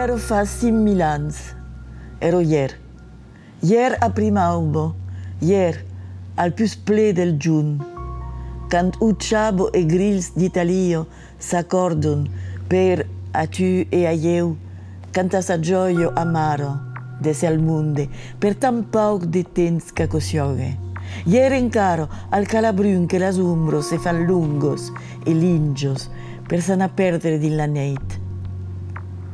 Ara fa 5.000 anys. Ero ier. Ier a Primaubo. Ier, al più ple del giun. Quand Ucciabo e grills d'Italio s'accordon per a tu e a eu, canta sa gioio amaro des al munde, per tan pauc de temps che cosioghe. Ier encaro al calabrun che las umbros se fan lungos e lingios per sana perdere din la neit.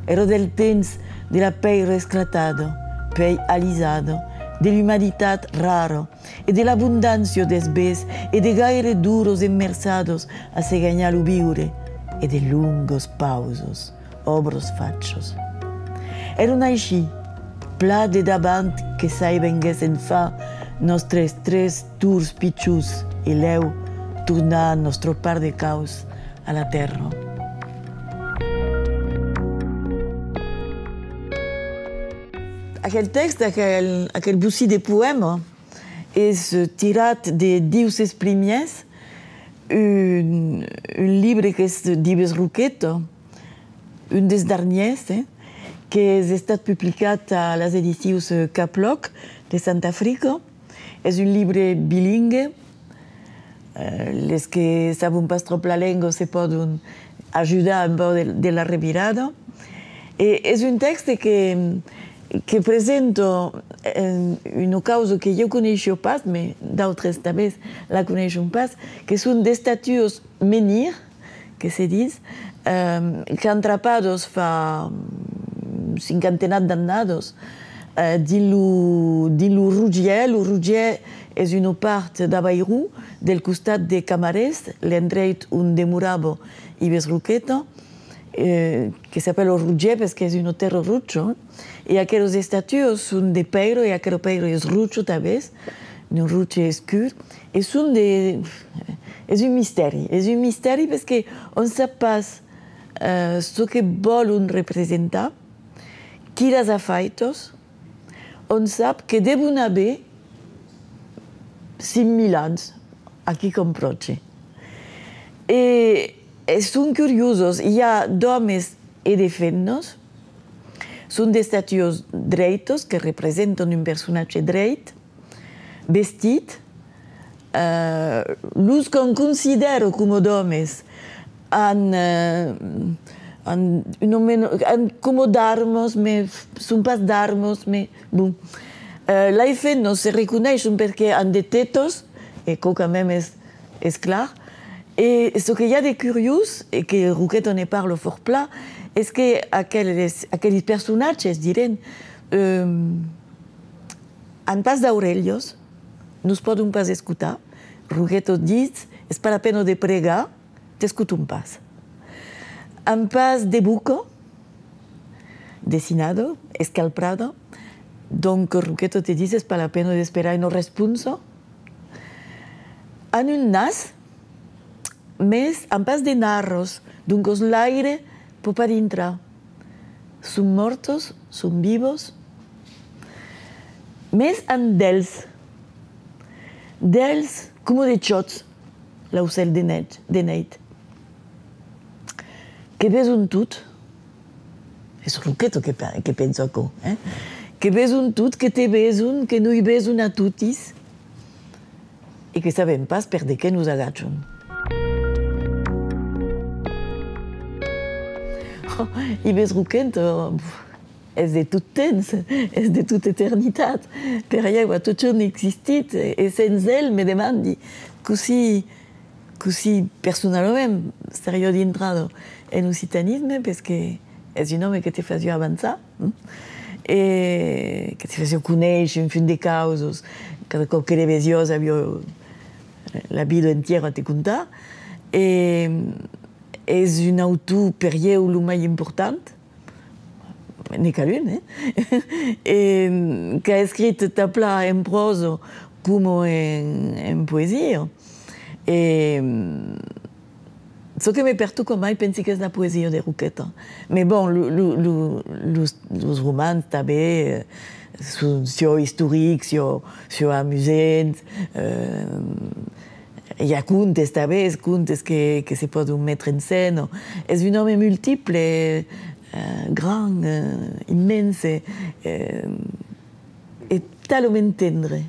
Ero del temps de la pei resclatado, pei alisado, de l'humanitat raro e de l'abundancio des bes e de gaire duros immersados a se gagnar lo viure e de lungos pausos, obros faccios. Ero naixi, pla de davant que saibenguesen fa nostres 3 tours piccius e leu tornar nostro par de caus a la terra. Aquel text, aquel boussi de poèmes, és tirat de Diuses Primies, un llibre que és d'Ives Roqueto, un des darniers, que és estat publicat a les edicions Caploc de Santa Frico. És un llibre bilingue. Les que saben pas trop la llengua se poden ajudar un poc de la revirada. És un text que presento una causa que jo coneixo pas, mais d'altres també la coneixen pas, que són d'estatues menhir, que se diz, que atrapados fa cinquantenat d'annados din lo Rugier. Lo Rugier és una part d'Avairú, del costat de Camarès, l'endret on demorava Ives Roqueto, que s'appelle el Rugier perquè és una terra rutxa, i aquelles estatues són de pedra, i aquell pedra és rutxa també, un rutge escur, i són de... És un misteri perquè on sap pas ce que volen representar, qui les ha fetes, on sap que deuen haver 5.000 anys aquí com pròxim. I són curiosos, hi ha d'homes i de femmes, són d'estatues dreites que representen un personatge dret, vestit, los que on considero com d'homes com d'armes, són pas d'armes, bon. Les femmes se reconeixen perquè han de tetes, i que quand même és clar. I ce que hi ha de curiós, i que Roqueto ne parla fort pla, és que aquells personatges, direm, han pas d'orelles, no es poden pas escoltar. Roqueto diz, és per la pena de pregar, t'escutem pas. Han pas de boca, dessinado, escalprado, donc Roqueto te diz, és per la pena d'esperar una responsa. Han un nas, més han pas de narros, donc l'aire pot pas entrar. Són mortos, són vivos. Més han d'ells com de xots, l'ocell de neit. Que besun tot, és Roqueto que pensa que, que besun tot, que te besun, que no hi besun a totis, i que sabem pas per de què nos agatxen. Ives Roqueto és de tot temps, és de tota eternitat. Per allà tot això no ha existit, i sense ell me demandi così personalment estaria dintre en occitanisme, perquè és un home que te facia avançar, que te facia conèixer un fin de causes, cada cop que eres jo havia la vida entiera a te contar. És un autor per ell el més important, n'hi ha un, que ha escrit tant en prosa com en poesia. Ce que me perturbe mai penso que és la poesia de Roqueto. Mais bon, els romans també són històrics, són amusants. Hi ha contes també, contes que se poden mettre en scène. És un home múltiple, grand, immense et tellement tendre.